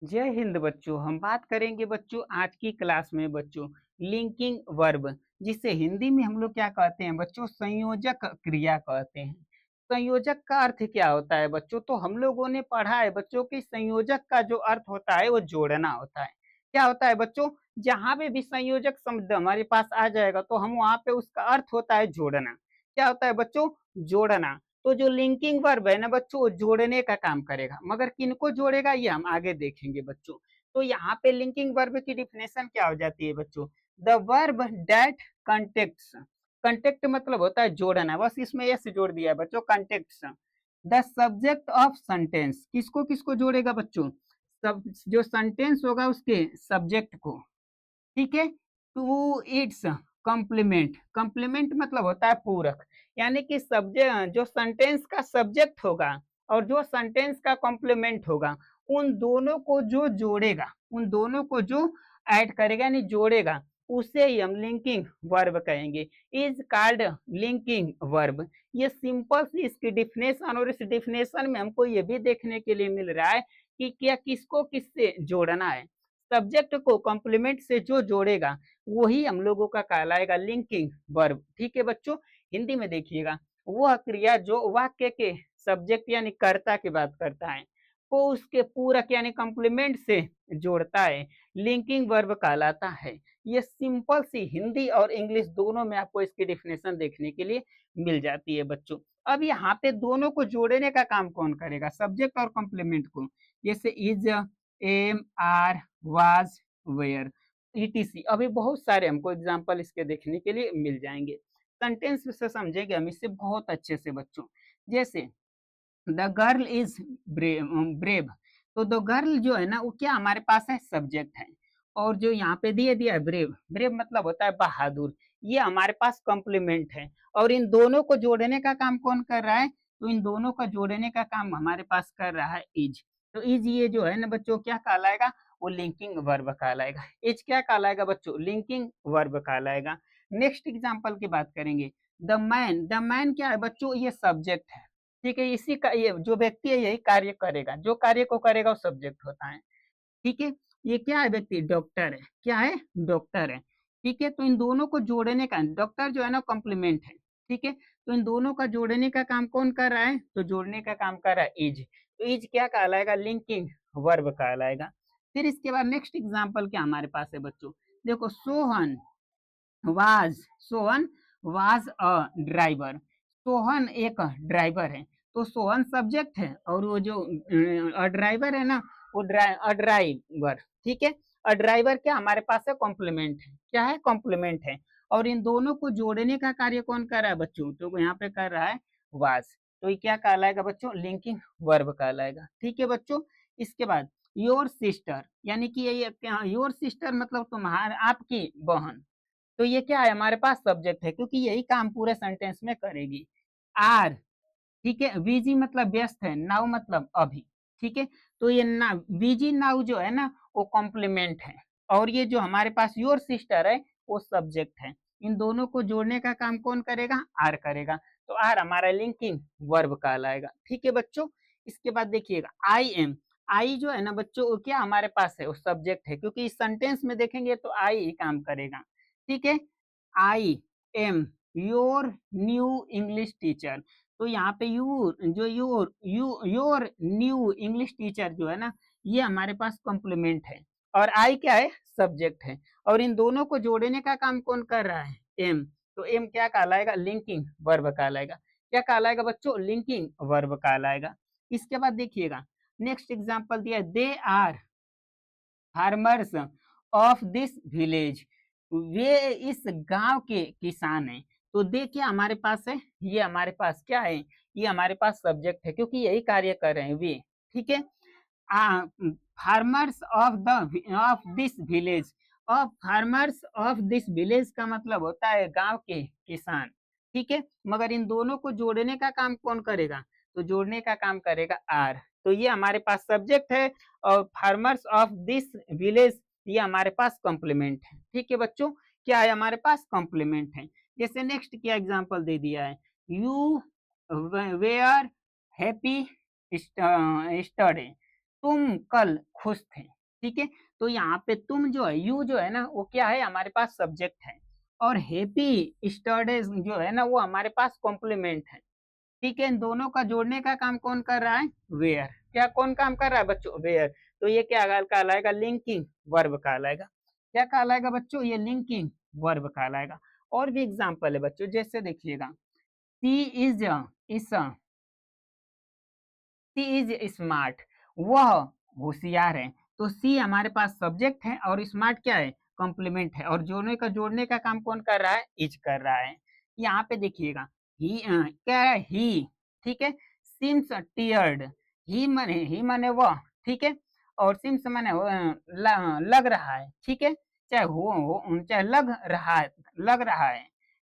जय हिंद बच्चों। हम बात करेंगे बच्चों आज की क्लास में बच्चों लिंकिंग वर्ब, जिसे हिंदी में हम लोग क्या कहते हैं बच्चों, संयोजक क्रिया कहते हैं। संयोजक का अर्थ क्या होता है बच्चों, तो हम लोगों ने पढ़ा है बच्चों कि संयोजक का जो अर्थ होता है वो जोड़ना होता है। क्या होता है बच्चों, जहां पे भी संयोजक शब्द हमारे पास आ जाएगा तो हम वहां पे उसका अर्थ होता है जोड़ना। क्या होता है बच्चों, जोड़ना। तो जो लिंकिंग वर्ब है ना बच्चों, वो जोड़ने का काम करेगा, मगर किनको जोड़ेगा ये हम आगे देखेंगे बच्चों। तो यहाँ पे लिंकिंग वर्ब की डिफिनेशन क्या हो जाती है बच्चों, the verb that contacts. Contact मतलब होता है जोड़ना, बस इसमें यस जोड़ दिया है बच्चों, contacts the subject of sentence. किसको किसको जोड़ेगा बच्चों, सब जो सेंटेंस होगा उसके सब्जेक्ट को, ठीक है। टू इट्स कॉम्प्लीमेंट, कॉम्प्लीमेंट मतलब होता है पूरक, यानी कि सब्जेक्ट जो सेंटेंस का सब्जेक्ट होगा और जो सेंटेंस का कॉम्प्लीमेंट होगा, उन दोनों को जो जोड़ेगा, उन दोनों को जो ऐड करेगा यानी जोड़ेगा, उसे ही हम लिंकिंग वर्ब कहेंगे। Is called linking verb. ये सिंपल सी इसकी डिफिनेशन, और इस डिफिनेशन में हमको ये भी देखने के लिए मिल रहा है कि क्या किसको किससे जोड़ना है। सब्जेक्ट को कॉम्प्लीमेंट से जो जोड़ेगा वही हम लोगों का कहलाएगा लिंकिंग वर्ब, ठीक है बच्चों। हिंदी में देखिएगा, वह क्रिया जो वाक्य के सब्जेक्ट यानी कर्ता की बात करता है को उसके पूरक यानी कॉम्प्लीमेंट से जोड़ता है, लिंकिंग वर्ब कहलाता है। ये सिंपल सी हिंदी और इंग्लिश दोनों में आपको इसकी डिफिनेशन देखने के लिए मिल जाती है बच्चों। अब यहाँ पे दोनों को जोड़ने का काम कौन करेगा, सब्जेक्ट और कॉम्प्लीमेंट को, जैसे is, am, are, was, were, ETC. अभी बहुत सारे हमको एग्जांपल इसके देखने के लिए मिल जाएंगे। सेंटेंस से समझेंगे हम इससे बहुत अच्छे से बच्चों। जैसे द गर्ल इज ब्रेव, तो द गर्ल जो है ना वो क्या हमारे पास है, सब्जेक्ट है। और जो यहाँ पे दिए दिया है ब्रेव, ब्रेव मतलब होता है बहादुर, ये हमारे पास कॉम्प्लीमेंट है। और इन दोनों को जोड़ने का काम कौन कर रहा है, तो इन दोनों का जोड़ने का काम हमारे पास कर रहा है इज। तो इज ये जो है ना बच्चों क्या कहलाएगा, वो लिंकिंग वर्ब कहलाएगा। इज क्या कहलाएगा बच्चों, लिंकिंग वर्ब कहलाएगा। नेक्स्ट एग्जांपल की बात करेंगे, द मैन क्या है बच्चों, ये सब्जेक्ट है, ठीक है। इसी का ये जो व्यक्ति है यही कार्य करेगा, जो कार्य को करेगा वो सब्जेक्ट होता है, ठीक है। ये क्या है, व्यक्ति डॉक्टर है, क्या है, डॉक्टर है, ठीक है। तो इन दोनों को जोड़ने का, डॉक्टर जो है ना कॉम्प्लीमेंट है, ठीक है। तो इन दोनों का जोड़ने का काम कौन कर रहा है, तो जोड़ने का काम कर रहा है इज। तो इज क्या कहलाएगा, लिंकिंग वर्ब कहलाएगा। फिर इसके बाद नेक्स्ट एग्जांपल क्या हमारे पास है बच्चों, देखो was Sohan was a driver, Sohan एक ड्राइवर है। तो सोहन सब्जेक्ट है और वो जो ड्राइवर है ना वो ड्राइवर, ठीक है। और ड्राइवर क्या हमारे पास है, कॉम्प्लीमेंट है, क्या है, कॉम्प्लीमेंट है। और इन दोनों को जोड़ने का कार्य कौन कर रहा है बच्चों, तो यहाँ पे कर रहा है वाज। तो ये क्या कहलाएगा बच्चों, लिंकिंग वर्ब कहलाएगा, ठीक है बच्चों। इसके बाद योर सिस्टर, यानी कि ये योर सिस्टर मतलब तुम्हारे आपकी बहन, तो ये क्या है, हमारे पास सब्जेक्ट है क्योंकि यही काम पूरे सेंटेंस में करेगी। आर, ठीक है। बीजी मतलब व्यस्त है, नाउ मतलब अभी, ठीक है। तो ये ना बीजी नाउ जो है ना वो कॉम्प्लीमेंट है, और ये जो हमारे पास योर सिस्टर है वो सब्जेक्ट है। इन दोनों को जोड़ने का काम कौन करेगा, आर करेगा। तो आर हमारा लिंकिंग वर्ब कहलाएगा, ठीक है बच्चों। इसके बाद देखिएगा आई एम, आई जो है ना बच्चों वो क्या हमारे पास है, वो सब्जेक्ट है, क्योंकि इस सेंटेंस में देखेंगे तो आई ही काम करेगा, ठीक है। I am your new English teacher, तो यहाँ पे योर न्यू इंग्लिश टीचर जो है ना ये हमारे पास कॉम्प्लीमेंट है, और आई क्या है, सब्जेक्ट है। और इन दोनों को जोड़ने का काम कौन कर रहा है, एम। तो एम क्या कहलाएगा, लिंकिंग वर्ब कहलाएगा। क्या कहलाएगा बच्चों, लिंकिंग वर्ब कहलाएगा। इसके बाद देखिएगा नेक्स्ट एग्जांपल दिया, they are farmers of this village, वे इस गांव के किसान हैं। तो देखिए हमारे पास है, ये हमारे पास क्या है, ये हमारे पास सब्जेक्ट है क्योंकि यही कार्य कर रहे हैं वे, ठीक है। फार्मर्स ऑफ दिस विलेज, और फार्मर्स ऑफ दिस विलेज का मतलब होता है गांव के किसान, ठीक है। मगर इन दोनों को जोड़ने का काम कौन करेगा, तो जोड़ने का काम करेगा आर। तो ये हमारे पास सब्जेक्ट है, और फार्मर्स ऑफ दिस विलेज ये हमारे पास कॉम्प्लीमेंट है, ठीक है बच्चों। क्या है, हमारे पास कॉम्प्लीमेंट है। जैसे नेक्स्ट क्या एग्जांपल दे दिया है, यू वेयर हैप्पी स्टडे, तुम कल खुश थे, ठीक है। तो यहाँ पे तुम जो है, यू जो है ना वो क्या है, हमारे पास सब्जेक्ट है, और हैप्पी स्टडीज जो है ना वो हमारे पास कॉम्प्लीमेंट है। ठीक है, इन दोनों का जोड़ने का काम कौन कर रहा है, वेयर। क्या कौन काम कर रहा है बच्चों, वेयर। तो ये क्या कहलाएगा, लिंकिंग वर्ब कहलाएगा। क्या कहलाएगा बच्चों, ये लिंकिंग वर्ब कहलाएगा। और भी एग्जांपल है बच्चों, जैसे देखिएगा, सी इज इस सी इज स्मार्ट, वह होशियार है। तो सी हमारे पास सब्जेक्ट है और स्मार्ट क्या है, कॉम्प्लीमेंट है, और जोड़ने का काम कौन कर रहा है, इज कर रहा है। यहाँ पे देखिएगा, ही क्या है, ही, ठीक है। सिम्स टीयर्ड, ही माने वह, ठीक है। और सिम्स माने लग रहा है, ठीक है। चाहे चाहे लग रहा है,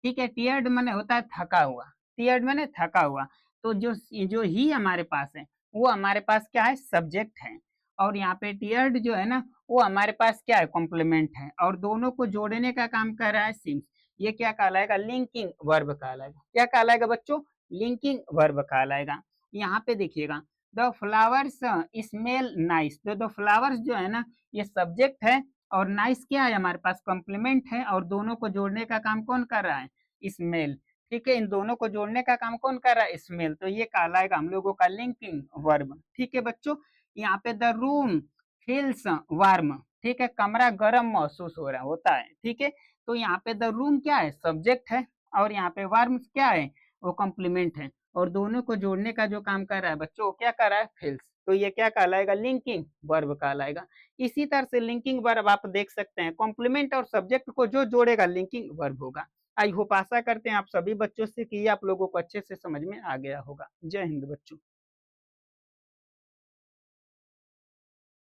ठीक है। टीयर्ड माने होता है थका हुआ, टीयर्ड माने थका हुआ। तो जो जो ही हमारे पास है वो हमारे पास क्या है, सब्जेक्ट है, और यहाँ पे टीयर्ड जो है ना वो हमारे पास क्या है, कॉम्प्लीमेंट है, और दोनों को जोड़ने का काम कर रहा है सिम्स। ये क्या कहलाएगा, लिंकिंग वर्ब कहलाएगा। क्या कहलाएगा बच्चों, लिंकिंग वर्ब कहलाएगा। यहाँ पे देखिएगा, द फ्लावर्स स्मेल नाइस। तो द फ्लावर्स जो है ना ये सब्जेक्ट है, और नाइस क्या है, हमारे पास कॉम्प्लीमेंट है, और दोनों को जोड़ने का काम कौन कर रहा है, स्मेल। ठीक है, इन दोनों को जोड़ने का काम कौन कर रहा है, स्मेल। तो ये कहलाएगा हम लोगों का लिंकिंग वर्ब। ठीक है बच्चों, यहाँ पे द रूम फील्स वार्म, ठीक है, कमरा गर्म महसूस हो रहा होता है, ठीक है। तो यहाँ पे द रूम क्या है, सब्जेक्ट है, और यहाँ पे वार्म क्या है, वो कॉम्प्लीमेंट है, और दोनों को जोड़ने का जो काम कर रहा है बच्चों, क्या कर रहा है, फील्स। तो ये क्या कहलाएगा, लिंकिंग वर्ब कहलाएगा। इसी तरह से लिंकिंग वर्ब आप देख सकते हैं, कॉम्प्लीमेंट और सब्जेक्ट को जो जोड़ेगा लिंकिंग वर्ब होगा। आई होप, आशा करते हैं आप सभी बच्चों से कि ये आप लोगों को अच्छे से समझ में आ गया होगा। जय हिंद बच्चों।